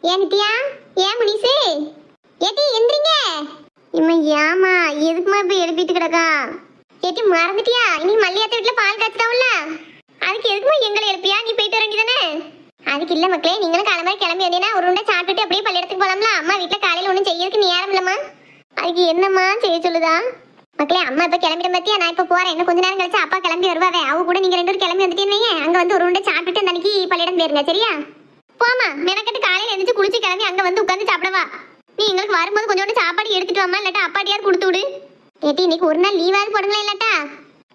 ஏன் நித்யா, ஏன் முனிசு, ஏட்டி எந்திரிங்க. இம்மா ஏமா எதுக்குமா இப்ப எழுப்பிட்டு கிடக்கா? ஏட்டி மறந்துட்டியா? இன்னைக்கு மல்லியாத்த வீட்டுல பால் காய்ச்சிட்டாவுல்ல, அதுக்கு எதுக்குமா எங்களை எழுப்பியா? நீ போயிட்டு வர வேண்டியதானே? அதுக்கு இல்ல மக்களே, நீங்களும் காலமா கிளம்பி வந்தீங்கன்னா ஒரு உண்டை சாப்பிட்டுட்டு அப்படியே பள்ளியிடத்துக்கு போலாம்ல. அம்மா வீட்டுல காலையில ஒண்ணும் செய்யறதுக்கு நேரம் இல்லம்மா. அதுக்கு என்னம்மா செய்ய சொல்லுதா? மக்களே, அம்மா இப்ப கிளம்பிட பத்தியா, நான் இப்ப போறேன். இன்னும் கொஞ்ச நேரம் கழிச்சு அப்பா கிளம்பி வருவாவே. அவ கூட நீங்க 2 பேரும் கிளம்பி வந்துட்டீங்க. அங்க வந்து ஒரு உண்டை சாப்பிட்டுட்டு அந்த அன்னைக்கு பள்ளியிடம் போயிருங்க, சரியா? போமா, மெனக்கட்டு காலையில எழுந்திரிச்சு குளிச்சு கிளம்பி அங்க வந்து உட்காந்து சாப்பிடவா. நீ எங்களுக்கு வரும்போது கொஞ்சோண்டு சாப்பாடு எடுத்துட்டு வாமா, இல்லாட்டா அப்பாட்டியார் கொடுத்து விடு. ஏட்டி இன்னைக்கு ஒரு நாள் லீவாவது போடுங்களா? இல்லாட்டா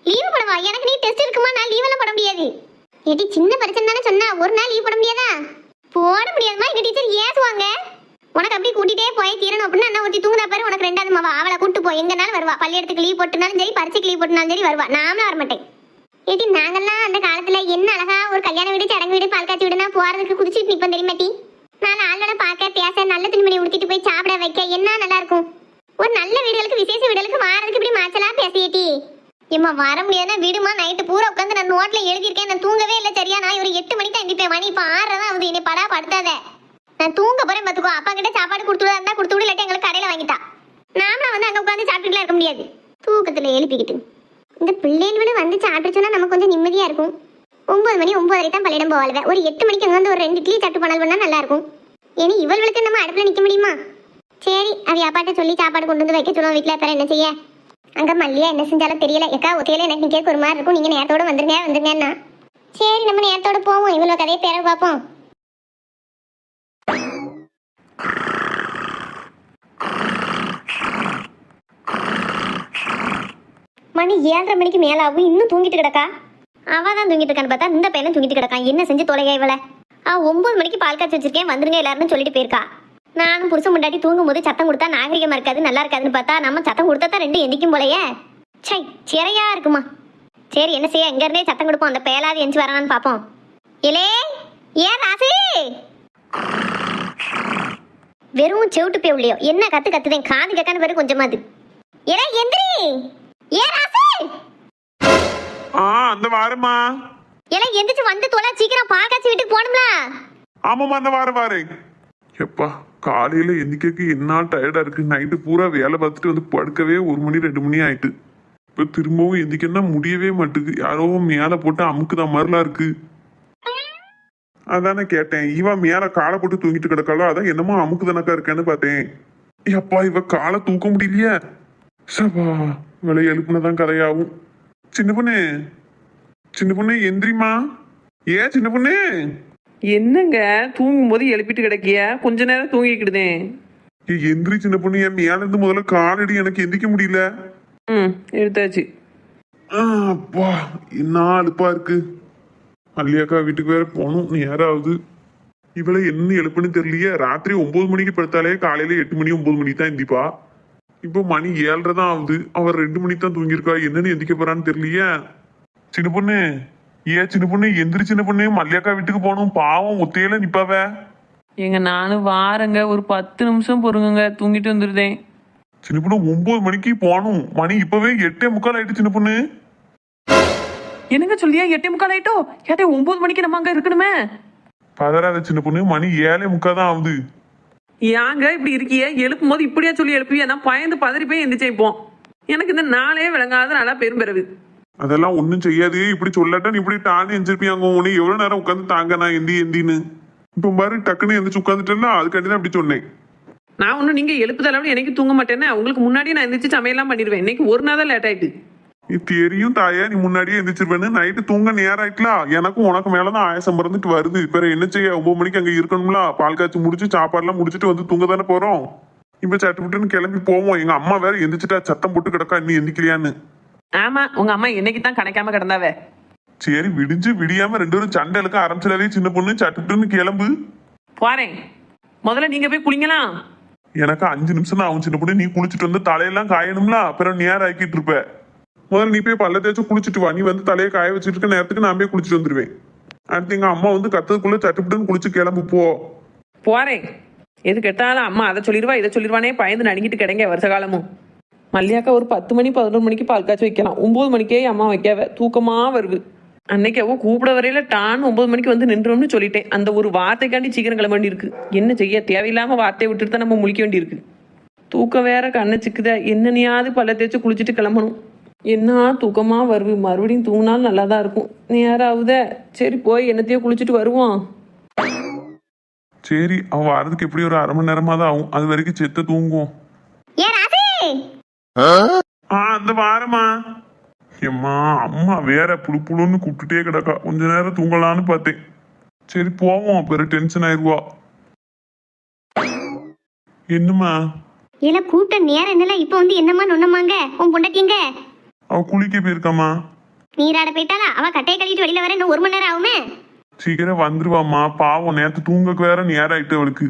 லீவு போடவா? எனக்கு நீ டெஸ்ட் இருக்குமா, நான் லீவ் எல்லாம் போட முடியாது. ஏட்டி சின்ன பிரச்சனை தானே சொன்னா, ஒரு நாள் லீவ் போட முடியாதா? போட முடியாதுமா, எங்க டீச்சர் ஏசுவாங்க. உனக்கு அப்படி கூட்டிட்டே போய் தீரணும் அப்படின்னா என்ன ஒருத்தி தூங்குதா பாரு, உனக்கு 2வது மாவா அவளை கூட்டு போய் எங்கனாலும் வருவா. பள்ளியிடத்துக்கு லீவ் போட்டுனாலும் சரி, பரீட்சைக்கு லீவ் போட்டுனாலும் சரி வருவா. நாமளும் வரமாட்டேன். ஏட்டி நாங்கெல்லாம் அந்த காலத்துல என்ன அழகா ஒரு கல்யாண வீடு, சடங்கு வீடு, பால் காய்ச்சி வீடுனா போறதுக்கு குதிச்சுட்டு நிப்போம் தெரியுமாட்டி? நான் ஆளோட பார்க்க பேச, நல்ல துணிமணி உடுத்திட்டு போய் சாப்பிட வைக்க என்ன நல்லா இருக்கும். ஒரு நல்ல வீடுகளுக்கு, விசேஷ வீடுகளுக்கு வாரதுக்கு இப்படி மாச்சலா பேசியேட்டி. ஏம்மா வர முடியாதுன்னா விடுமா. நைட்டு பூரா உட்காந்து நான் நோட்ல எழுதியிருக்கேன். நான் தூங்கவே இல்லை, சரியா? நான் ஒரு 8 மணிக்கு தான் எந்திப்பேன். மணி இப்போ 6 தான் ஆகுது. என்னை படா படுத்தாத. நான் தூங்க போறேன் பார்த்துக்கோ. அப்பா கிட்ட சாப்பாடு கொடுத்துடா இருந்தா கொடுத்து விடு, இல்லாட்டி எங்களுக்கு கடையில வாங்கிட்டா. நாமளும் வந்து அங்க உட்காந்து சாப்பிட்டுலாம் இருக்க முடியாது, தூக்கத்துல எழுப்பிக்கிட்டு. இந்த பிள்ளைகளோட வந்து சாப்பிட்டுச்சோன்னா நமக்கு கொஞ்சம் நிம்மதியா இருக்கும். 9 மணி 9:30 தான் பள்ளியிடம் போவாளுவேன். ஒரு 8 மணிக்கு அங்கே வந்து ஒரு 2 இட்லி தட்டு பண்ணல் பண்ணா நல்லா இருக்கும். ஏன்னா இவளுக்கு நம்ம அடுப்புல நிக்க முடியுமா? சரி, அது அப்பாட்ட சொல்லி சாப்பாடு கொண்டு வந்து வைக்க சொல்லுவோம் வீட்டுல. அப்புறம் என்ன செய்ய? அங்க மல்லியா என்ன செஞ்சாலும் தெரியல. எக்கா ஒத்தையில எனக்கு நிக்க ஒரு மாதிரி இருக்கும். நீங்க நேரத்தோட வந்துருங்கன்னா சரி, நம்ம நேரத்தோட போவோம். இவ்வளவு கதையை பேர பார்ப்போம். மணி 7:30 மணிக்கு மேல ஆகும், இன்னும் தூங்கிட்டு கிடக்கா. அவ தான் தூங்கிட்டு இருக்கான்னு பார்த்தா இந்த பையனும் தூங்கிட்டு கிடக்கான். என்ன செஞ்சு தொலைகா இவளை? 9 மணிக்கு பால் காய்ச்சி வச்சிருக்கேன், வந்துருங்க எல்லாரும் சொல்லிட்டு போயிருக்கா. நானும் புருஷன் முன்னாடி தூங்கும் போது சத்தம் கொடுத்தா நாகரிகமா இருக்காது, நல்லா இருக்காதுன்னு பார்த்தா நம்ம சத்தம் கொடுத்தா தான் 2 எந்திக்கும் போலயே. சை, சிறையா இருக்குமா. சரி, என்ன செய்ய, எங்க இருந்தே சத்தம் கொடுப்போம். அந்த பேலாது எஞ்சி வரானான்னு பார்ப்போம். இலே, ஏன் ராசி? வெறும் செவிட்டு போய் உள்ளியோ என்ன கத்துதேன், காது கேட்கான்னு பேரு கொஞ்சமாது. இலே எந்திரி, ஏன் ராசி? அந்த வாரமா? இலே எந்திரிச்சு வந்து தொலை, சீக்கிரம் பால் காய்ச்சி வீட்டுக்கு போகணும்ல. ஆமாமா, அந்த வாரம். எப்பா, காலையில எந்திக்க என்ன டயர்டா இருக்கு. நைட்டு பூரா வேலை பார்த்துட்டு வந்து படுக்கவே 1 மணி 2 மணி ஆயிட்டு. இப்ப திரும்பவும் எந்திக்கன்னா முடியவே மாட்டுக்கு. யாரோ மேல போட்டு அமுக்குத மாதிரிலாம் இருக்கு. அதானே கேட்டேன், இவன் மேல காலை போட்டு தூங்கிட்டு கிடக்காளோ, அதான் என்னமோ அமுக்குதனக்கா இருக்கேன்னு பார்த்தேன். எப்பா, இவ காலை தூக்க முடியலையே. சபா, விலை எழுப்புனதான் கதையாகும். சின்ன பொண்ணு எந்திரிமா. ஏன் சின்ன பொண்ணு? என்னங்க தூங்கும் போது எழுப்பிட்டு கிடக்கிய? கொஞ்ச நேரம் தூங்கிக்கிடுதேன். எந்திரி சின்ன பொண்ணு. என் மேல இருந்து முதல்ல காலடி, எனக்கு எந்திக்க முடியல. எடுத்தாச்சு. அப்பா, என்ன அலுப்பா இருக்கு. மல்லியாக்கா வீட்டுக்கு வேற போகணும், நேரம் ஆகுது. இவளை என்ன எழுப்புன்னு தெரியலையே. ராத்திரி 9 மணிக்கு படுத்தாலே காலையில 8 மணி 9 மணிக்கு தான் எந்திப்பா. இப்போ மணி 7:30 தான் ஆகுது. அவர் 2 மணிக்கு தான் தூங்கியிருக்கா. என்னன்னு எந்திக்க போறான்னு தெரியலையே. சின்ன பொண்ணு, சின்ன பொண்ணு எந்திரி சின்ன பொண்ணு. மல்லியாக்கா வீட்டுக்கு போகணும், பாவம் ஒத்தையில நிப்பாவ. எங்க நானும் வாரங்க, ஒரு 10 நிமிஷம் பொறுங்க, தூங்கிட்டு வந்துருதேன். சின்ன பொண்ணு 9 மணிக்கு போகணும். மணி இப்பவே 8:45 ஆயிட்டு சின்ன பொண்ணு. என்னங்க சொல்லியா 8:45 ஆயிட்டோ? ஏதே 9 மணிக்கு நம்ம அங்க இருக்கணுமே. பதறாத சின்ன பொண்ணு, மணி 7:45 தான் ஆகுது. ஏங்க இப்படி இருக்கிய? எழுப்பும் போது இப்படியா சொல்லி எழுப்பியா? நான் பயந்து பதறி போய் எந்திரிச்சேன். இப்போ எனக்கு இந்த நாளே விளங்காத நல்லா பெரும்பிறகு. அதெல்லாம் ஒன்னும் செய்யாது. இப்படி சொல்லாட்டா நீ இப்படி டான்னு எந்திரிப்பியாங்க. உன்னை எவ்வளவு நேரம் உட்காந்து தாங்க நான் எந்தின்னு. இப்ப பாரு, டக்குன்னு எந்திரிச்சு உட்காந்துட்டேன்னா அதுக்காண்டி தான் அப்படி சொன்னேன். நான் ஒன்னும் நீங்க எழுப்புதளவு எனக்கு தூங்க மாட்டேன்னு உங்களுக்கு முன்னாடியே நான் எந்திரிச்சு சமையல்லாம் பண்ணிடுவேன். இன்னைக்கு ஒரு நாள் தான் லேட் ஆயிட்டு. நீ தெரியும் தாயா, நீ முன்னாடியே எந்திரிச்சிருவேன்னு. நைட்டு தூங்க நேரம் ஆயிட்டலாம். எனக்கும் உனக்கு மேலதான் ஆயாசம் பிறந்துட்டு வருது. இப்ப என்ன செய்ய, 9 மணிக்கு அங்க இருக்கணும்ல. பால் காய்ச்சி முடிச்சு சாப்பாடுலாம் முடிச்சுட்டு வந்து தூங்க தானே போறோம். இப்ப சட்டுப்புட்டுன்னு கிளம்பி போவோம். எங்க அம்மா வேற எந்திரிச்சிட்டா, சத்தம் போட்டு கிடக்கா இன்னும் எந்திக்கலையான்னு. ஆமா, உங்க அம்மா என்னைக்கு தான் கணக்காம கிடந்தாவே. சரி, விடியாம 2 பேரும் சண்டை இழுக்க ஆரம்பிச்சிடாதே சின்ன பொண்ணு. சட்டுப்புட்டுன்னு கிளம்பு. போறேன். முதல்ல நீங்க போய் குளிங்கலாம். எனக்கு 5 நிமிஷம் தான் ஆகும் சின்ன பொண்ணு. நீ குளிச்சுட்டு வந்து தலையெல்லாம் காயணும்ல, அப்புறம் நேரம் ஆக்கிட்டு இருப்ப. முதல்ல நீ போய் பல்ல தேய்ச்சி குளிச்சுட்டு வா. நீ வந்து தலையை காய வச்சுட்டு இருக்க நேரத்துக்கு நான் போய் குளிச்சுட்டு வந்துருவேன். அடுத்து எங்க அம்மா வந்து கத்ததுக்குள்ள சட்டுப்புட்டுன்னு குளிச்சு கிளம்பு போ. போறேன். எது கேட்டாலும் அம்மா அதை சொல்லிடுவா இதை சொல்லிடுவானே பயந்து நடுங்கிட்டு கிடைங்க வருஷ காலமும். மல்லியாக்கா ஒரு 10 மணி 11 மணிக்கு பால் காய்ச்சி வைக்கலாம். 9 மணிக்கே அம்மா வைக்காவ. தூக்கமா வருது. அன்னைக்கு அவ கூப்பிட வரையில டான் 9 மணிக்கு வந்து நின்றோம்னு சொல்லிட்டேன். அந்த ஒரு வார்த்தைக்காண்டி சீக்கிரம் கிளம்ப வேண்டியிருக்கு. என்ன செய்ய, தேவையில்லாம வார்த்தையை விட்டுட்டு தான் நம்ம முழிக்க வேண்டியிருக்கு. தூக்கம் வேற கண்ணை சிக்குத. என்னனையாவது பல்ல தேய்ச்சி குளிச்சுட்டு கிளம்பணும். என்ன தூக்கமா வருது. மறுபடியும் தூங்கினாலும் நல்லா தான் இருக்கும். நேராகுத. சரி போய் என்னத்தையோ குளிச்சுட்டு வருவோம். சரி, அவ வரதுக்கு எப்படி ஒரு 1/2 மணி நேரமா தான் ஆகும். அது வரைக்கும் செத்த தூங்குவோம். ஏன் ராசு? அந்த வாரமா எம்மா அம்மா வேற புழு புழுன்னு கூப்பிட்டுட்டே கிடக்கா. கொஞ்ச நேரம் தூங்கலான்னு பார்த்தேன். சரி போவோம், பெரு டென்ஷன் ஆயிடுவா. என்னம்மா? இல்ல கூப்பிட்ட நேரம் என்னல, இப்ப வந்து என்னம்மா நொன்னமாங்க உன் பொண்டாட்டிங்க? அவ குளிக்க போயிருக்காமா. நீராட போயிட்டாளா? அவ கட்டையை கழிட்டு வெளியில வர இன்னும் 1 மணி நேரம் ஆகுமே. சீக்கிரம் வந்துருவாம்மா. பாவம், நேத்து தூங்கக்கு வேற நேரம் ஆயிட்டு அவளுக்கு.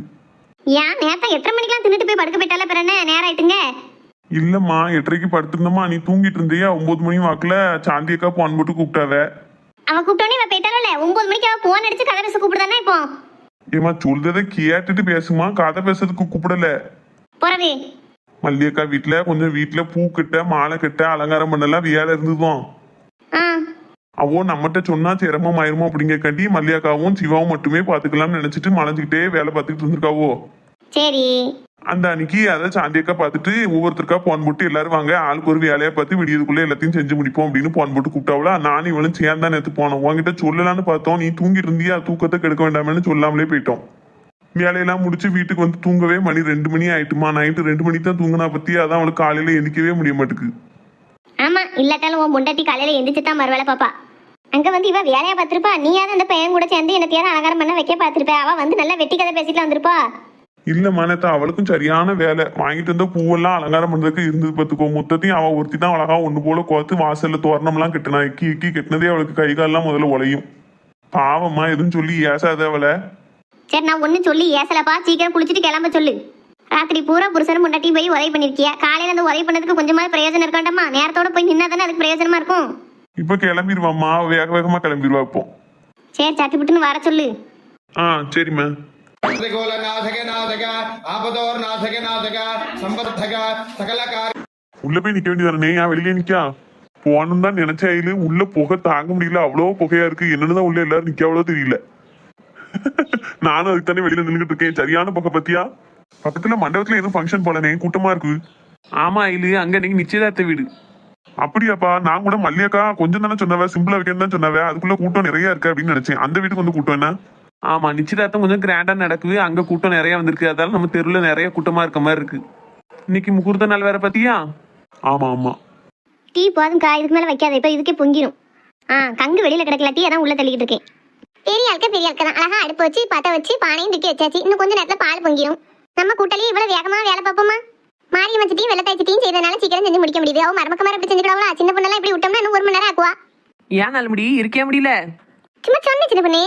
ஏன் நேத்தா 8:30 மணிக்கெல்லாம் தின்னுட்டு போய் படுக்க போயிட்டால, பிற என்ன நேரம் ஆயிட்டுங்க? இல்லம்மா, 8:30க்கு படுத்திருந்தம்மா. நீ தூங்கிட்டு இருந்தியா? 9 மணி வாக்குல சாந்தி அக்கா போன் போட்டு கூப்பிட்டாவ. அவ கூப்பிட்டோன்னே இவ போயிட்டால. 9 மணிக்கு அவ போன் அடிச்சு கதை பேச கூப்பிடுதானே இப்போ? ஏமா சொல்றதை கேட்டுட்டு பேசுமா, கதை பேசுறதுக்கு கூப்பிடல. போறவே மல்லியக்கா வீட்டுல பூ கட்ட மாலை கட்ட அலங்காரம் பண்ணலாம் வேலை இருந்ததும். அவோ நம்மகிட்ட சொன்னா சிரமம் ஆயிருமோ அப்படிங்கக்காண்டி மல்லியாக்காவும் சிவாவும் மட்டுமே பாத்துக்கலாம்னு நினைச்சிட்டு மலைஞ்சுக்கிட்டே வேலை பார்த்துக்கிட்டு இருந்திருக்காவோ. சரி. அந்த அன்னைக்கு அதை சாந்தியக்கா பார்த்துட்டு ஒவ்வொருத்தருக்கா போன் போட்டு எல்லாரும் வாங்க ஆளுக்கு ஒரு வேலையை பார்த்து விடியதுக்குள்ள எல்லாத்தையும் செஞ்சு முடிப்போம் அப்படின்னு போன் போட்டு கூப்பிட்டாவளா. நானும் இவளும் சேர்ந்தா நேற்று போனோம். உங்ககிட்ட சொல்லலான்னு பார்த்தோம். நீ தூங்கிட்டு இருந்தியா, தூக்கத்தை கெடுக்க வேண்டாமேன்னு சொல்லாமலே போயிட்டோம். வேலையெல்லாம் முடிச்சு வீட்டுக்கு வந்து தூங்கவே மணி 2 மணி ஆயிட்டுமா. நைட்டு 2 மணிக்கு தான் தூங்கினா பத்தி, அதான் அவளுக்கு காலையில எந்திக்கவே முடிய மாட்டுக்கு. ஆமா, இல்லாட்டாலும் உன் பொண்டாட்டி காலையில எந்திரிச்சு தான் மறுவேளை பாப்பா. அங்க வந்து இவ வேலையா பார்த்திருப்பா. நீயாவது அந்த பையன் கூட சேர்ந்து என்னத்தையாவது அலங்காரம் பண்ண வைக்க பார்த்திருப்ப. அவ வந்து நல்லா வெட்டி கதை பேசிட்டு வந்திருப்பா. இல்ல மனத்தா, அவளுக்கும் சரியான வேலை. வாங்கிட்டு வந்த பூவெல்லாம் அலங்காரம் பண்றதுக்கு இருந்தது பார்த்துக்கோ. மொத்தத்தையும் அவ ஒருத்தி தான் அழகா ஒண்ணு போல கோத்து வாசல்ல தோரணம் எல்லாம் கட்டினா. இக்கி கட்டினதே அவளுக்கு கை காலெல்லாம் முதல்ல உழையும். பாவம்மா, எதுவும் சொல்லி ஏசாத அவளை. சரி, நான் ஒண்ணு சொல்லி ஏசலப்பா. சீக்கிரம் குளிச்சுட்டு கிளம்ப சொல்லு. ராத்திரி பூரா புருஷனும் முன்னாடி போய் உதவி பண்ணிருக்கியா. காலையில அந்த உதவி பண்ணதுக்கு கொஞ்சமாவது பிரயோஜனம் இருக்காண்டம்மா. நேரத்தோட போய் நின்னா தானே அதுக்கு பிரயோஜனமா இருக்கும். இப்ப கிளம்பிடுவாம்மா, வேக வேகமா கிளம்பிடுவா இப்போ. சரி, சட்டி புட்டுன்னு வர சொல்லு. சரிம்மா. உள்ள போய் நிக்க வேண்டியதானே, ஏன் வெளியே நிக்கா? போகணும் தான் நினைச்சாயிலு. உள்ள புகை தாங்க முடியல, அவ்வளோ புகையா இருக்கு. என்னன்னுதான் உள்ள எல்லாரும் நிக்க அவ்வளோ தெரியல. நானும் அதுக்கு தானே வெளியில நின்றுட்டு இருக்கேன். சரியான புகை பத்தியா? பக்கத்துல மண்டபத்துல எதுவும் ஃபங்க்ஷன் போலனே, கூட்டமா இருக்கு. ஆமா இல்லு, அங்க நீங்க நிச்சயதார்த்த வீடு. அப்படியாப்பா? நான் கூட மல்லியக்கா கொஞ்சம் தானே சொன்னவ, சிம்பிளா வைக்கணும் தான் சொன்னவ. அதுக்குள்ள கூட்டம் நிறைய இருக்கு அப்படின்னு நினைச்சேன். அந்த வீட்டுக்கு வந்து கூட்டம் என்ன? ஆமா, நிச்சயதார்த்தம் கொஞ்சம் கிராண்டா நடக்குது. அங்க கூட்டம் நிறைய வந்திருக்கு. அதால நம்ம தெருல நிறைய கூட்டமா இருக்க மாதிரி இருக்கு. இன்னைக்கு முகூர்த்த நாள் வேற பத்தியா? ஆமா ஆமா. டீ போதும்க்கா, இதுக்கு மேல வைக்காத. இப்ப இதுக்கே பொங்கிரும். கங்கு வெளியில கிடக்கல, டீ அதான் உள்ள தள்ளிக்கிட்டு இருக்கேன். பெரிய ஆளுக்க தான் அழகா அடுப்பு வச்சு பத்த வச்சு பானையும் தூக்கி வச்சாச்சு. இன்னும் கொஞ்சம் நேரத்துல பால் பொங்கிரும். நம்ம கூட்டாளி இவ்வளவு வேகமா வேலை பார்ப்போமா? மாறி வச்சுட்டையும் வெள்ளை தாய்ச்சிட்டையும் செய்தனால சீக்கிரம் செஞ்சு முடிக்க முடியுது. அவன் மரமக்க மாதிரி எப்படி செஞ்சுக்கிடவா? சின்ன பொண்ணெல்லாம் இப்படி விட்டோம்னா இன்னும் 1 மணி நேரம் ஆக்குவா. ஏன் நாள் முடி இருக்கே முடியல? சும்மா சொன்ன சின்ன பொண்ணு.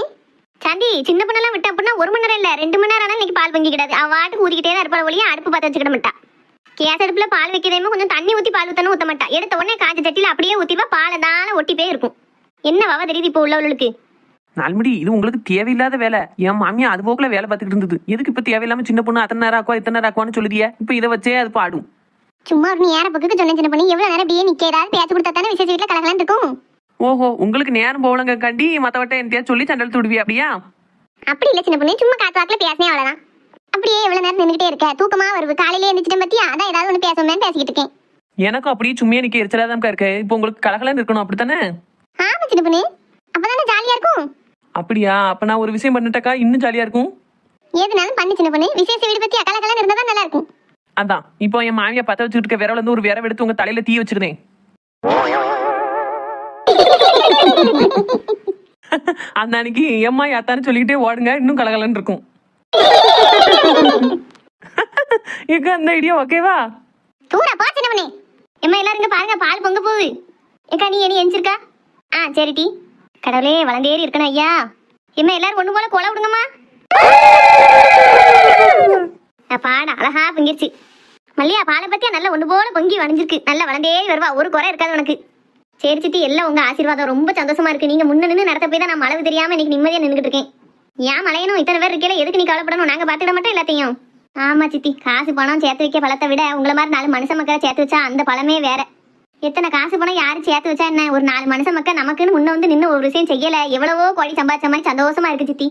சாந்தி, சின்ன பொண்ணெல்லாம் விட்ட அப்படின்னா 1 மணி நேரம் இல்ல 2 மணி நேரம் இன்னைக்கு பால் பொங்கி கிடாது. அவ வாட்டுக்கு ஊதிக்கிட்டே தான் இருப்பாள் ஒழிய அடுப்பு பார்த்து வச்சுக்கிட மாட்டா. கேஸ் அடுப்புல பால் வைக்கிறதே கொஞ்சம் தண்ணி ஊத்தி பால் ஊத்தணும் ஊத்த மாட்டா. எடுத்த உடனே காஞ்ச சட்டியில அப்படியே ஊத்திவா. பாலை தானே ஒட்டி போய் இருக்கும். என்ன வவ தெரியுது இப்போ உள்ளவளுக்கு? நாள்முடி, இது உங்களுக்கு தேவையில்லாத வேலை. என் மாமியா அது போக்குல வேலை பார்த்துக்கிட்டு இருந்தது. எதுக்கு இப்ப தேவையில்லாம சின்ன பொண்ணு அத்தனை நேரம் ஆக்குவா இத்தனை நேரம் ஆக்குவான்னு சொல்லுதிய? இப்ப இதை வச்சே அது பாடும். சும்மா ஒரு நேர பக்கத்துக்கு சொன்ன சின்ன பொண்ணு. எவ்வளவு நேரம் அப்படியே நிக்கிறாரு? பேச்சு கொடுத்தா தானே விசேஷ வீட்டுல கலகலன்னு இருக்கும். ஓஹோ, உங்களுக்கு நேரம் போகலங்க கண்டி மத்தவட்ட என்கிட்ட சொல்லி சண்டல் துடுவியா? அப்படியா? அப்படி இல்ல சின்ன பொண்ணு, சும்மா காத்து வாக்குல பேசினே அவ்வளவுதான். அப்படியே எவ்வளவு நேரம் நின்றுகிட்டே இருக்க? தூக்கமா வருது. காலையில எழுந்திரிச்சிட்டேன் பத்தியா? அதான் ஏதாவது ஒண்ணு பேசணும்னு பேசிக்கிட்டு இருக்கேன். எனக்கும் அப்படியே சும்மையா நிக்க எரிச்சலாதான் இருக்கு. இப்போ உங்களுக்கு கலகலன்னு இருக்கணும், அப்படித்தானே? ஆமா சின்ன பொண்ணு, அப்பதானே ஜாலியா இருக்கும். அப்படியா? அப்ப நான் ஒரு விஷயம் பண்ணிட்டக்கா, இன்னும் ஜாலியா இருக்கும். எதுனாலும் பண்ணு சின்ன பொண்ணு. விசேஷ வீடு பத்தி கலகலன்னு இருந்தா தான் நல்லா இருக்கும். அதான் இப்போ என் மாமியா பத்த வச்சுட்டு இருக்க விரல இருந்து ஒரு விரவ எடுத்து உங்க தலையில தீ வச்சிருந்தேன். அந்த அன்னைக்கு எம்மா யாத்தான்னு சொல்லிக்கிட்டே ஓடுங்க, இன்னும் கலகலன்னு இருக்கும். இங்க அந்த ஐடியா ஓகேவா? தூரா போ சின்ன பொண்ணு. எம்மா எல்லாரும் இங்க பாருங்க, பால் பொங்க போகுது. ஏக்கா நீ என்ன எஞ்சிருக்கா? சரி டி. கடவுளே, வளர்ந்தேறி இருக்கணும் ஐயா. எம்மா எல்லாரும் ஒண்ணு போல கொலை விடுங்கம்மா. பாட அழகா பொங்கிருச்சு. மல்லியா, பாலை பத்தியா நல்லா ஒண்ணு போல பொங்கி வளைஞ்சிருக்கு. நல்லா வளர்ந்தேறி வருவா, ஒரு குறை இருக்காது உனக்கு. சரி சித்தி, எல்லாம் உங்க ஆசீர்வாதம். ரொம்ப சந்தோஷமா இருக்கு. நீங்க முன்ன நின்று நடத்த போய் தான் நான் அளவு தெரியாம இன்னைக்கு நிம்மதியா நின்றுட்டு இருக்கேன். ஏன் மலையணும்? இத்தனை பேர் இருக்கல, எதுக்கு நீ கவலைப்படணும்? நாங்க பாத்துக்கிட மாட்டோம் எல்லாத்தையும். ஆமா சித்தி, காசு பணம் சேர்த்து வைக்க பழத்தை விட உங்களை மாதிரி 4 மனுஷ மக்களை சேர்த்து வச்சா அந்த பழமே வேற. எத்தனை காசு பணம் யாரு சேர்த்து வச்சா என்ன, ஒரு 4 மனுஷன் மக்கள் நமக்குன்னு முன்ன வந்து நின்று ஒரு விஷயம் செய்யல, எவ்வளவோ கோடி சம்பாதிச்ச மாதிரி சந்தோஷமா இருக்கு சித்தி.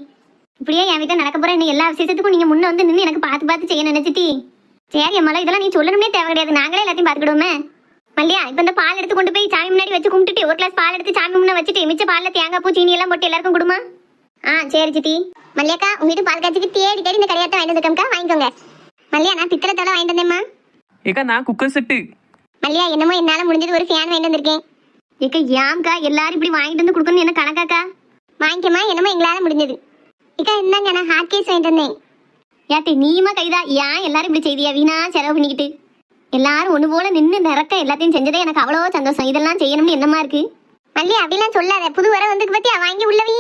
இப்படியே என் வீட்டில் நடக்க போற இன்னும் எல்லா விசேஷத்துக்கும் நீங்க முன்ன வந்து நின்று எனக்கு பார்த்து பார்த்து செய்ய நினைச்சிட்டி. சரி அம்மால இதெல்லாம் நீ சொல்லணும்னே தேவை கிடையாது, நாங்களே எல்லாத்தையும் பார்த்துக்கிடுவோமே. மல்லியா இப்ப இந்த பால் எடுத்து கொண்டு போய் சாமி முன்னாடி வச்சு கும்பிட்டுட்டு ஒரு கிளாஸ் பால் எடுத்து சாமி முன்ன வச்சுட்டு மிச்ச பால்ல தேங்காய் பூ சீனி எல்லாம் போட்டு எல்லாருக்கும் கொடுமா. சரி சித்தி. மல்லியாக்கா உங்க வீட்டு பால் காய்ச்சிக்கு தேடி தேடி இந்த கடையாத்தான் வாங்கிட்டு வந்துருக்கா, வாங்கிக்கோங்க. மல்லியா நான் பித்தளை தலை வாங்கிட்டு வந்தேம்மா. ஏக்கா நான் குக்கர் செட்டு. மல்லியா என்னமோ என்னால முடிஞ்சது ஒரு ஃபேன் வாங்கிட்டு வந்திருக்கேன். ஏக்கா ஏம்க்கா எல்லாரும் இப்படி வாங்கிட்டு வந்து கொடுக்கணும் என்ன கணக்காக்கா? வாங்கிக்கமா என்னமோ எங்களால முடிஞ்சது. ஏக்கா என்னங்க நான் ஹாட் கேஸ் வாங்கிட்டு வந்தேன். ஏட்டி நீமா கைதா, ஏன் எல்லாரும் இப்படி செய்தியா வீணா செலவு பண்ணிக்கிட்டு? எல்லாரும் ஒண்ணு போல நின்று நிறக்க எல்லாத்தையும் செஞ்சதே எனக்கு அவ்வளோ சந்தோஷம். இதெல்லாம் செய்யணும்னு என்னமா இருக்கு? மல்லி அப்படிலாம் சொல்லாத, புது வர வந்து பத்தியா வாங்கி உள்ளவி.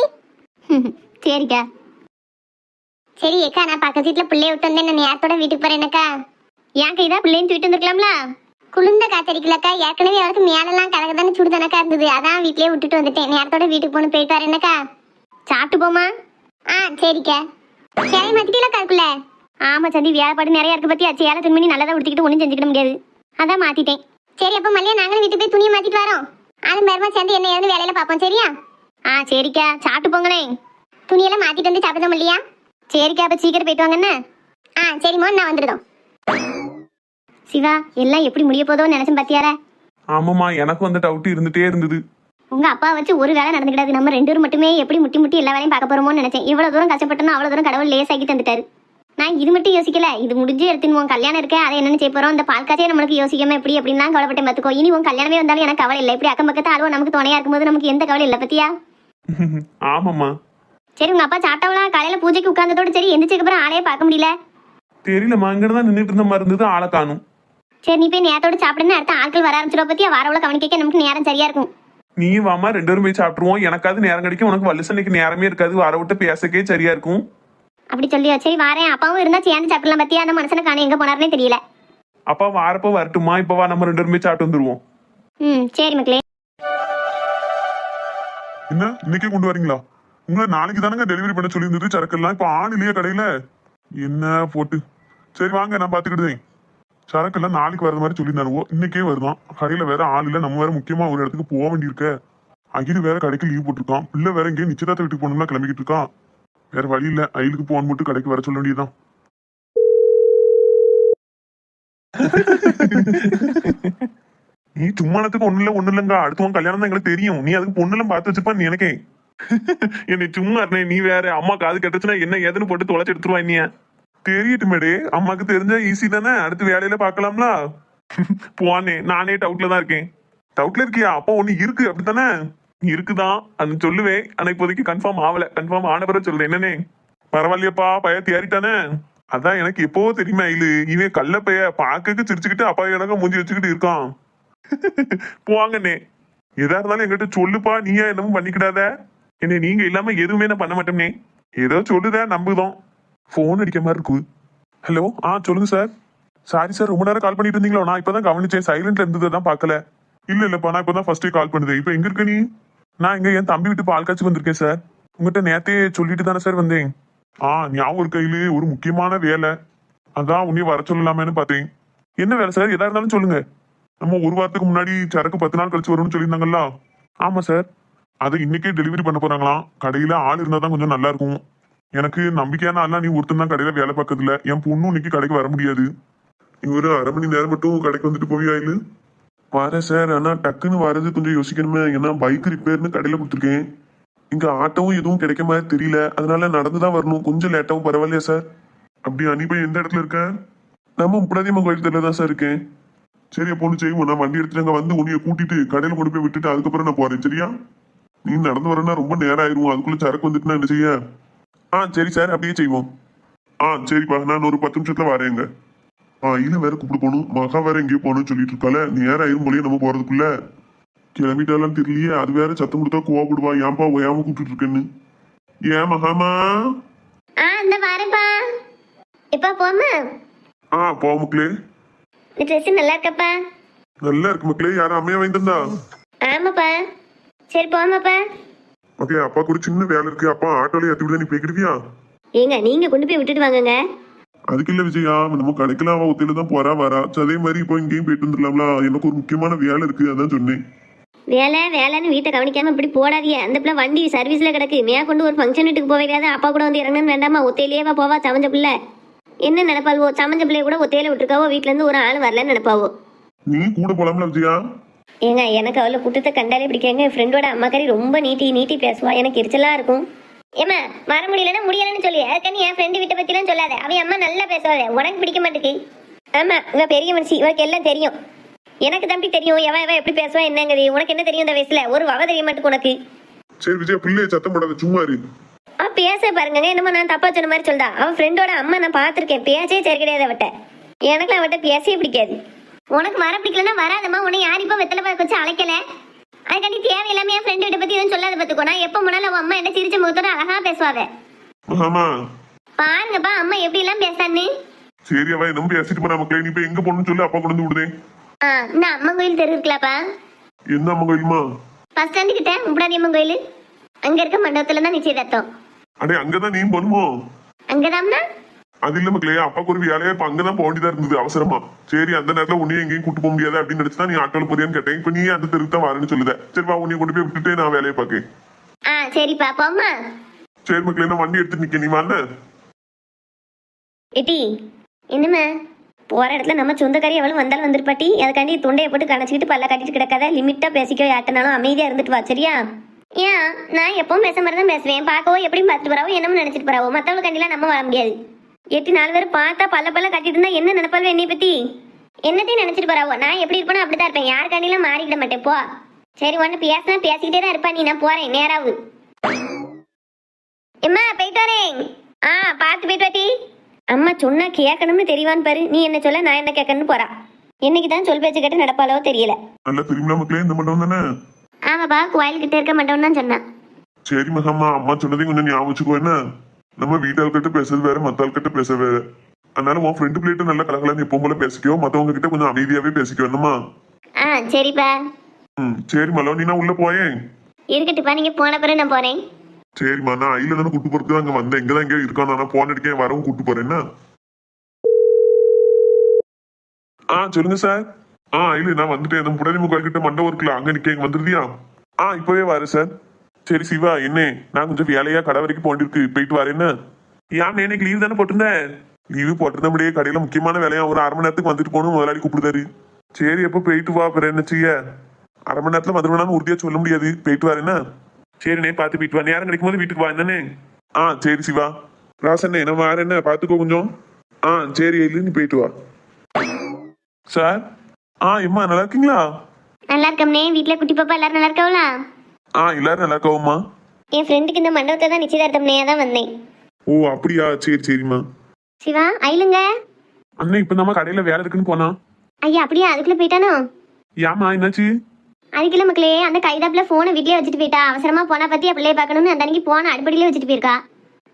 சரிக்கா. சரி ஏக்கா நான் பக்கத்து வீட்டுல பிள்ளைய விட்டு வந்தேன், நான் நேரத்தோட வீட்டுக்கு போறேன். என்னக்கா ஏன் கைதா பிள்ளைன்னு தூக்கிட்டு வந்துருக்கலாம்ல? குளிர்ந்த காத்தடிக்கலக்கா, ஏற்கனவே அவருக்கு மேலெல்லாம் கலகதானே சுடுதானக்கா இருந்தது, அதான் வீட்லயே விட்டுட்டு வந்துட்டேன். நேரத்தோட வீட்டுக்கு போகணும், போயிட்டு வரேன். என்னக்கா சாப்பிட்டு போமா? சரிக்கா. சேலை மாத்திட்டீங்களா அதுக்குள்ள? ஆமா சந்தி வேலைப்பாடு நிறைய இருக்கு பத்தியா, சேலை துணிமணி நல்லதா உடுத்திக்கிட்டு ஒன்றும் செஞ்சுக்கிட முடியாது, அதான் மாத்திட்டேன். சரி அப்ப மல்லியா நாங்களும் வீட்டுக்கு போய் துணியை மாத்திட்டு வரோம். ஆளும் பேருமா சேர்ந்து என்ன ஏதாவது வேலையில பார்ப்போம். சரியா? சரிக்கா சாப்பிட்டு போங்களேன். துணியெல்லாம் மாத்திட்டு வந்து சாப்பிடுதோம் இல்லையா? சரிக்கா அப்ப சீக்கிரம் போயிட்டு வாங்கன்னு. சரிம்மா நான் வந்துடுதோம். சிவா எல்லாம் எப்படி முடிய போதோன்னு நினைச்சும் பாத்தியாரா? ஆமாம்மா எனக்கு அந்த டவுட் இருந்துட்டே இருந்தது. உங்க அப்பா வச்சு ஒரு வேலை நடந்துக்கிடாது, நம்ம 2 பேரும் மட்டுமே எப்படி முட்டி முட்டி எல்லா வேலையும் பார்க்க போறோமோன்னு நினைச்சேன். இவ்வளவு தூரம் கஷ்டப்பட்டோம், அவ்வளவு தூரம் கடவுள் லேசாக்கி தந்துட்டாரு. நான் இது மட்டும் யோசிக்கல, இது முடிஞ்சு எடுத்துன்னு உன் கல்யாணம் இருக்க அதை என்னென்ன செய்ய போறோம், இந்த பால் காய்ச்சே நம்மளுக்கு யோசிக்காம எப்படி அப்படின்லாம் கவலைப்பட்டேன் பார்த்துக்கோ. இனி உன் கல்யாணமே வந்தாலும் எனக்கு கவலை இல்லை, இப்படி அக்கம் பக்கத்து ஆளுவோ நமக்கு துணையா இருக்கும்போது நமக்கு எந்த கவலை இல்லை பத்தியா? ஆமாம்மா. சரி உங்க அப்பா சாப்பிட்டவளா? காலையில பூஜைக்கு உட்கார்ந்ததோட சரி, எந்திரிச்சதுக்கு அப்புறம் ஆளையே பார்க்க முடியல. தெரியலம்மா, இங்கதான் நின்றுட்டு இருந்த மாதிரி இருந்தது, ஆளை காணும். சரி நீ போய் நேரத்தோட சாப்பிடுன்னு, அடுத்த ஆட்கள் வர ஆரம்பிச்சிடும் பத்தியா, வரவளை கவனிக்க நமக்கு நேரம் சரியா இருக்கும். நீ வாமா 2 பேரும் போய் சாப்பிட்டுருவோம், எனக்காவது நேரம் கிடைக்கும், உனக்கு வலுசனைக்கு நேரமே இருக்காது, வர விட்டு பேசக்கே சரியா இருக்கும். அப்படி சொல்லியா? சரி வாரேன், அப்பாவும் இருந்தா சேர்ந்து சாப்பிடலாம் பத்தியா, அந்த மனுஷனை காண எங்க போனாருன்னே தெரியல. அப்பா வாரப்ப வரட்டுமா? இப்ப வா நம்ம 2 பேரும் போய் சாப்பிட்டு வந்துருவோம். சரி மக்களே. என்ன இன்னைக்கே கொண்டு வரீங்களா? உங்களை நாளைக்கு தானங்க டெலிவரி பண்ண சொல்லி இருந்தது சரக்கெல்லாம், இப்ப ஆள் இல்லையா கடையில? என்ன போட்டு. சரி வாங்க நான் பாத்துக்கிடுதேன். சரக்கெல்லாம் நாளைக்கு வர்ற மாதிரி சொல்லியிருந்தாருவோ, இன்னைக்கே வருதான். கடையில வேற ஆள் இல்ல, நம்ம வேற முக்கியமா ஒரு இடத்துக்கு போக வேண்டியிருக்க. அகிடு வேற கடைக்கு லீவ் போட்டிருக்கான், பிள்ளை வேற இங்கே நிச்சயதார்த்த வீட்டுக்கு போகணும்னா கிளம்பிக்கிட்டு இருக்கான். வேற வழி இல்ல, அயிலுக்கு போன் போட்டு கடைக்கு வர சொல்ல வேண்டியதுதான். நீ சும்மானத்துக்கு ஒண்ணு இல்லங்க, அடுத்தவன் கல்யாணம் தான் எங்களுக்கு தெரியும், நீ அதுக்கு பொண்ணுலாம் பார்த்து வச்சுப்பா. நீ எனக்கே என்னை சும்மா இருந்தேன், நீ வேற அம்மா காது கட்டுச்சுன்னா என்ன ஏதுன்னு போட்டு தொலைச்சு எடுத்துருவா. நீ தெரியட்டுமேடே, அம்மாக்கு தெரிஞ்சா ஈஸி தானே, அடுத்து வேலையில பாக்கலாம்ல. போனே நானே டவுட்ல தான் இருக்கேன். டவுட்ல இருக்கியா? அப்போ ஒண்ணு இருக்கு அப்படித்தானே? இருக்குதான் அது சொல்லுவேன், ஆனா இப்போதைக்கு கன்ஃபார்ம் ஆகல. கன்ஃபார்ம் ஆன பிறகு சொல்றேன். என்னன்னே பரவாயில்லையப்பா, பைய தேறிட்டானே. அதான் எனக்கு எப்போ தெரியுமா, இவன் கள்ள பைய பாக்கக்கு சிரிச்சுக்கிட்டு அப்பா எனக்கு மூஞ்சி வச்சுக்கிட்டு இருக்கான். போவாங்கண்ணே, எதா இருந்தாலும் எங்கிட்ட சொல்லுப்பா, நீயா என்னமும் பண்ணிக்கிடாத. என்ன நீங்க இல்லாம எதுவுமே நான் பண்ண மாட்டோம்னே. ஏதோ சொல்லுத நம்புதோம். போன் அடிக்க மாதிரி இருக்கு. ஹலோ சொல்லுங்க சார். சாரி சார், ரொம்ப நேரம் கால் பண்ணிட்டு இருந்தீங்களோ? நான் இப்பதான் கவனிச்சேன், சைலண்ட்ல இருந்ததான் பாக்கல. இல்லப்பா நான் இப்பதான் ஃபர்ஸ்டே கால் பண்ணுது. இப்ப எங்க இருக்க நீ? நான் இங்க என் தம்பி விட்டு பால் காய்ச்சி வந்திருக்கேன் சார். உங்ககிட்ட நேத்தே சொல்லிட்டு தானே சார் வந்தேன். ஞாபகம் இருக்கையிலே ஒரு முக்கியமான வேலை, அதான் உன்னைய வர சொல்லலாமேன்னு பார்த்தேன். என்ன வேலை சார்? எதா இருந்தாலும் சொல்லுங்க. நம்ம ஒரு வாரத்துக்கு முன்னாடி சரக்கு 10 நாள் கழிச்சு வரும்னு சொல்லியிருந்தாங்கல்ல? ஆமா சார். அதை இன்னைக்கே டெலிவரி பண்ண போறாங்களாம். கடையில ஆள் இருந்தா தான் கொஞ்சம் நல்லா இருக்கும். எனக்கு நம்பிக்கையான ஆள்லாம் நீ ஒருத்தன் தான் கடையில வேலை பார்க்கறதுல. என் பொண்ணும் இன்னைக்கு கடைக்கு வர முடியாது. நீ ஒரு அரை மணி நேரம் மட்டும் கடைக்கு வந்துட்டு போவியா? இல்லை வரேன் சார், ஆனா டக்குன்னு வர்றது கொஞ்சம் யோசிக்கணுமே. ஏன்னா பைக் ரிப்பேர்னு கடையில கொடுத்துருக்கேன். இங்க ஆட்டோவும் எதுவும் கிடைக்க மாதிரி தெரியல, அதனால நடந்துதான் வரணும். கொஞ்சம் லேட்டாவும் பரவாயில்லையா சார்? அப்படியா? நீ போய் எந்த இடத்துல இருக்க? நம்ம முப்பதாதியம்மன் கோயில் தெரியல தான் சார் இருக்கேன். சரி அப்போ ஒன்று செய்வோம், நான் வண்டி எடுத்துட்டு அங்க வந்து உன்னைய கூட்டிட்டு கடையில கொண்டு போய் விட்டுட்டு அதுக்கப்புறம் நான் போறேன். சரியா? நீ நடந்து வரனா ரொம்ப நேரம் ஆயிரும், அதுக்குள்ள சரக்கு வந்துட்டுனா என்ன செய்ய? சரி சார், அப்படியே செய்வோம். சரிப்பா, நான் ஒரு 10 நிமிஷத்துல வரேங்க. இல்ல வேற கூப்பிட்டு போகணும், மகா வேற எங்கேயோ போகணும்னு சொல்லிட்டு இருக்கால. நேரம் ஆயிரும் போலயே நம்ம போறதுக்குள்ள. கிளம்பிட்டாலும் தெரியலையே, அது வேற சத்தம் கொடுத்தா கோவப்படுவா, ஏன்பா ஓயாம கூப்பிட்டு இருக்கேன்னு. ஏன் மகாமா? இந்த வரேன்ப்பா. எப்பா போமா? போ மக்களே. இந்த ட்ரெஸ் நல்லா இருக்கப்பா? நல்லா இருக்கு மக்களே. யாரும் அம்மையா வாங்கிட்டு? ஆமாப்பா. சரி போமாப்பா. மக்களே, அப்பா கூட சின்ன வேலை இருக்கு, அப்பா ஆட்டோல ஏத்தி விட, நீ போய்க்கிடுவியா? ஏங்க நீங்க கொண்டு போய் விட்டுட்டு வாங்கங்க. அதுக்கு இல்ல விஜயா, நம்ம கடைக்கெல்லாம் அவ ஒத்தையில தான் போறா வரா. சரி, அதே மாதிரி இப்போ இங்கேயும் போயிட்டு வந்துடலாம்ல. எனக்கு ஒரு முக்கியமான வேலை இருக்கு, அதான் சொன்னேன். வேலைன்னு வீட்டை கவனிக்காம இப்படி போடாதீங்க. அந்த பிள்ளை வண்டி சர்வீஸ்ல கிடக்கு, மேயா கொண்டு ஒரு ஃபங்க்ஷன் வீட்டுக்கு போவாது. அப்பா கூட வந்து இறங்கணும்னு வேண்டாமா? ஒத்தையிலேயே போவா சமைஞ்ச பிள்ளை. என்ன நினைப்பாவோ? சமைஞ்ச பிள்ளைய கூட ஒத்தையில விட்டுருக்காவோ, வீட்டுல இருந்து ஒரு ஆள் வரலன்னு நினைப்பாவோ. நீ கூட போலாம்ல விஜயா? ஏங்க எனக்கு அவளை கூட்டத்தை கண்டாலே பிடிக்காங்க. என் ஃப்ரெண்டோட அம்மாக்காரி ரொம்ப நீட்டி பேசுவா, எனக்கு எரிச்சலா இருக்கும். ஏமா வர முடியலன்னா முடியலன்னு சொல்லி அதுக்காண்டி என் ஃப்ரெண்டு வீட்டை பத்திலாம் சொல்லாத. அவன் அம்மா நல்லா பேசுவாள், உனக்கு பிடிக்க மாட்டேக்கு. ஆமா, இவ பெரிய மனுஷி, இவருக்கு எல்லாம் தெரியும். எனக்கு தம்பி தெரியும் எவன் எப்படி பேசுவா என்னங்கிறது. உனக்கு என்ன தெரியும் இந்த வயசுல? ஒரு வகை தெரிய மாட்டேக்கு உனக்கு. சரி விஜயா, பிள்ளைய சத்தம் போடாத, சும்மா இரு. பேச பாருங்க, என்னமோ நான் தப்பா சொன்ன மாதிரி சொல்றா. அவன் ஃப்ரெண்டோட அம்மா நான் பாத்திருக்கேன், பேசவே சரி கிடையாது அவட்ட. எனக்கு அவட்ட பேசவே பிடிக்காது. உனக்கு வர பிடிக்கலன்னா வராதம்மா. உன்னை யார் இப்போ வெத்தலை பார்க்க வச்சு அழைக்கல? அதுக்காண்டி தேவையில்லாம என் ஃப்ரெண்டு வீட்டை பத்தி எதுவும் சொல்லாத பாத்துக்கோ. நான் எப்ப முன்னால அவன் அம்மா என்ன சிரிச்ச முகத்தோட அழகா பேசுவாங்க. ஆமா, பாருங்கப்பா அம்மா எப்படி எல்லாம் பேசான்னு. சரி, அவ என்ன பேசிட்டு போனா மக்களே. நீ இப்ப எங்க போகணும்னு சொல்லி அப்பா கொண்டு வந்து விடுதேன். இந்த அம்மன் கோயில் தெரு இருக்கலாப்பா. என்ன அம்மன் கோயிலுமா? பஸ் ஸ்டாண்டு கிட்ட முப்படாதி அம்மன் கோயில். அங்க இருக்க மண்டபத்துல தான் நிச்சயதார்த்தம். அடே, அங்கதான் நீ போகணுமோ? அங்கதாம்னா? அது இல்ல மக்களே, அப்பாக்கு ஒரு வேலையா இப்ப அங்கதான் போக வேண்டியதா இருந்தது அவசரமா. சரி, அந்த நேரத்துல உன்னையும் எங்கேயும் கூட்டு போக முடியாது அப்படின்னு நினைச்சுதான் நீ ஆட்டோல போறியான்னு கேட்டேன். இப்ப நீ அந்த தெருக்கு தான் வரேன்னு சொல்லுத. சரி வா, உன்னைய கொண்டு போய் விட்டுட்டு நான் வேலையை பாக்கேன். சரிப்பா போம்மா. சரி மக்களே, நான் வண்டி எடுத்துட்டு நிக்க, நீ வாங்க. எட்டி என்னம்மா போற இடத்துல நம்ம சொந்தக்காரி எவ்வளவு வந்தாலும் வந்துருப்பாட்டி. அதுக்காண்டி தொண்டையை போட்டு கணச்சிக்கிட்டு பல்ல கட்டிட்டு கிடக்காத. லிமிட்டா பேசிக்கோ, யார்ட்டனாலும் அமைதியா இருந்துட்டு வா, சரியா? ஏன் நான் எப்பவும் பேச மாதிரி தான் பேசுவேன். பார்க்கவோ எப்படியும் பார்த்துட்டு போறாவோ என்னமோ நினைச்சிட்டு போறாவோ. மற்றவங்களுக்கு கண்டிலாம் நம்ம வர முடியாது. 8-4 பேர் பார்த்தா பல்ல கட்டிட்டு இருந்தா என்ன நினைப்பாள் என்னை பத்தி? என்னத்தையும் நினைச்சிட்டு போறாவோ. நான் எப்படி இருப்பேனோ அப்படிதான் இருப்பேன். யாருக்காண்டிலாம் மாறிக்கிட மாட்டேன். போ. சரி, ஒன்று பேசினா பேசிக்கிட்டே தான் இருப்பா. நீ நான் போறேன் நேராவு. எம்மா போயிட்டு வரேன். பார்த்து போயிட்டு வாட்டி. அம்மா சொன்னா கேட்கணும்னு தெரியவான்னு பாரு. நீ என்ன சொல்ல, நான் என்ன கேட்கணும்னு போறா. என்னைக்கு தான் சொல் பேச்சு கேட்டு நடப்பாளோ தெரியல. நல்லா தெரியுமா மக்களே, இந்த மண்டபம் தானே? ஆமாப்பா, கோயில்கிட்ட இருக்க மண்டபம் தான் சொன்னான். சரி மகம்மா, அம்மா சொன்னதையும் கொஞ்சம் ஞாபகம் வச்சுக்கோ. என்ன, நம்ம வீட்டாள்கிட்ட பேசுறது வேற, மத்த ஆள்கிட்ட பேச வேற. அதனால உன் ஃப்ரெண்டு பிள்ளைகிட்ட நல்ல கலகலன்னு எப்பவும் போல பேசிக்கோ. மத்தவங்க கிட்ட கொஞ்சம் அமைதியாவே பேசிக்கோ. என்னம்மா? சரிப்பா. சரி மலோ, நீ நான் உள்ள போயேன். இருக்கட்டுப்பா, நீங்க போன பிறகு நான் போறேன். சரிம்மா, நான் ஐல தானே கூட்டு போறதுக்கு தான் அங்க வந்தேன். இங்கதான் எங்கேயோ இருக்கான். நான் போன் அடிக்கேன், வரவும் கூட்டு போறேன். என்ன? சொல்லுங்க சார். இல்ல நான் வந்துட்டேன். அந்த முடாதி முக்கால் கிட்ட மண்டபம் இருக்குல்ல, அங்க நிக்க. இங்க வந்துருதியா? இப்பவே வரேன் சார். சரி சிவா, என்ன நான் கொஞ்சம் வேலையா கடை வரைக்கும் போண்டிருக்கு, போயிட்டு வரேன்னு. ஏன் எனக்கு லீவ் தானே போட்டிருந்தேன்? லீவு போட்டிருந்த முடியே, கடையில முக்கியமான வேலையா ஒரு 1/2 மணி நேரத்துக்கு வந்துட்டு போகணும், முதலாளி கூப்பிடுதாரு. சரி, எப்போ போயிட்டு வா, அப்புறம் என்ன செய்ய? 1/2 மணி நேரத்துல வந்துருவேனான்னு உறுதியா சொல்ல முடியாது. போயிட்டு வரேன்னா? சரிண்ணே, பார்த்து போயிட்டு வா. நேரம் கிடைக்கும் போது வீட்டுக்கு வா என்னண்ணே. சரி சிவா. ராசண்ணே, நம்ம வேற என்ன பார்த்துக்கோ கொஞ்சம். சரி இல்லை, நீ போயிட்டு வா. சார். எம்மா நல்லா இருக்கீங்களா? நல்லா இருக்கம்னே. வீட்டுல குட்டி பாப்பா எல்லாரும் நல்லா இருக்காவளா? எல்லாரும் நல்லா இருக்காவும்மா. என் ஃப்ரெண்டுக்கு இந்த மண்டபத்தை தான் நிச்சயதார்த்தம்னே, அதான் வந்தேன். ஓ அப்படியா, சரி சரிம்மா. சிவா ஐலுங்க. அண்ணே, இப்ப நம்ம கடையில வேலை இருக்குன்னு போனா. ஐயா அப்படியா, அதுக்குள்ள போயிட்டானோ? ஏமா என்னாச்சு? அதுக்குள்ள மக்களே, அந்த கைதாப்புல போனை வீட்லயே வச்சுட்டு போயிட்டா. அவசரமா போனா பத்தி பிள்ளைய பார்க்கணும்னு அந்த அன்னைக்கு போன அடுப்படியிலே வச்சுட்டு போயிருக்கா.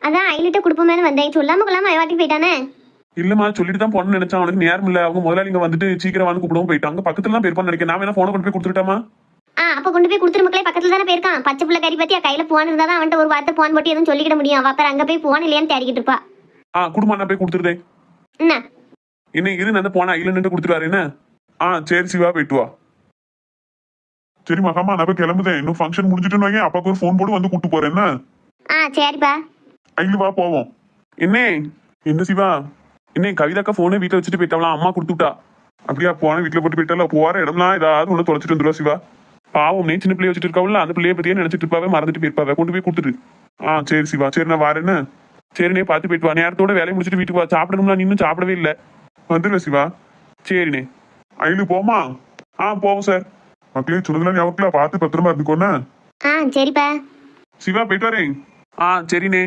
அதான் ஐலிட்ட குடுப்பமேனு வந்தேன். சொல்லாம கொள்ளாம வாட்டிக்கு போயிட்டானே. இல்லம்மா, சொல்லிட்டு தான் போன நினைச்சேன். அவனுக்கு நேரம் இல்ல. அவங்க முதலாளிங்க வந்துட்டு சீக்கிரம் வந்து கூப்பிடவும் போயிட்டாங்க. பக்கத்துல தான் போயிருப்பான்னு நினைக்கிறேன். நான் வேணா போனை கொண்டு போய் கொடுத்துட்டாமா? அப்ப கொண்டு போய் கொடுத்துரு மக்களே. பக்கத்துல தானே போயிருக்கான். பச்சை பிள்ளை கறி பத்தியா கையில போன் இருந்தா தான் அவன்கிட்ட ஒரு வார்த்தை போன் போட்டு எதுவும் சொல்லிக்கிட முடியும். அவ அப்புறம் அங்க போய் போன் இல்லையான்னு தேடிக்கிட்டு இருப்பா. குடும்பம் நான் போய் கொடுத்துருதேன். என்ன இரு, நான் போனா ஐல நின்று கொடுத்துருவாரு. என்ன? சரி சிவா, போயிட்டு வா. சரி மகாமா, நான் போய் கிளம்புதேன். இன்னும் ஃபங்க்ஷன் முடிஞ்சிட்டுன்னு வைங்க, அப்பாவுக்கு ஒரு ஃபோன் போட்டு வந்து கூட்டு போறேன். என்ன? சரிப்பா. ஐல வா போவோம். என்ன சிவா? என்ன கவிதாக்கா போனை வீட்டை வச்சுட்டு போயிட்டாவலாம், அம்மா கொடுத்துட்டா. அப்படியா? போன வீட்டுல போட்டு போயிட்டால. போற இடம்லாம் ஏதாவது ஒண்ணு தொலைச்சிட்டு வந்துடுவா சிவா. பாவம், நீ சின்ன பிள்ளைய வச்சுட்டு இருக்காவில்ல, அந்த பிள்ளைய பத்தியே நினைச்சிட்டு இருப்பாவே, மறந்துட்டு போயிருப்பாவே. கொண்டு போய் கொடுத்துட்டு. சரி சிவா. சரி நான் வரேன்னு. சரிண்ணே, பார்த்து போயிட்டு வா. நேரத்தோட வேலையை முடிச்சுட்டு வீட்டுக்கு வா. சாப்பிடணும்னா நீ இன்னும் சாப்பிடவே இல்லை. வந்துடுவேன் சிவா. சரிண்ணே. ஐலு போமா? போவோம் சார். மக்களே, சொல்லுதெல்லாம் ஞாபகத்துல பார்த்து பத்திரமா இருந்துக்கோண்ணே. சரிப்பா. சிவா, போயிட்டு வரேன். சரிண்ணே.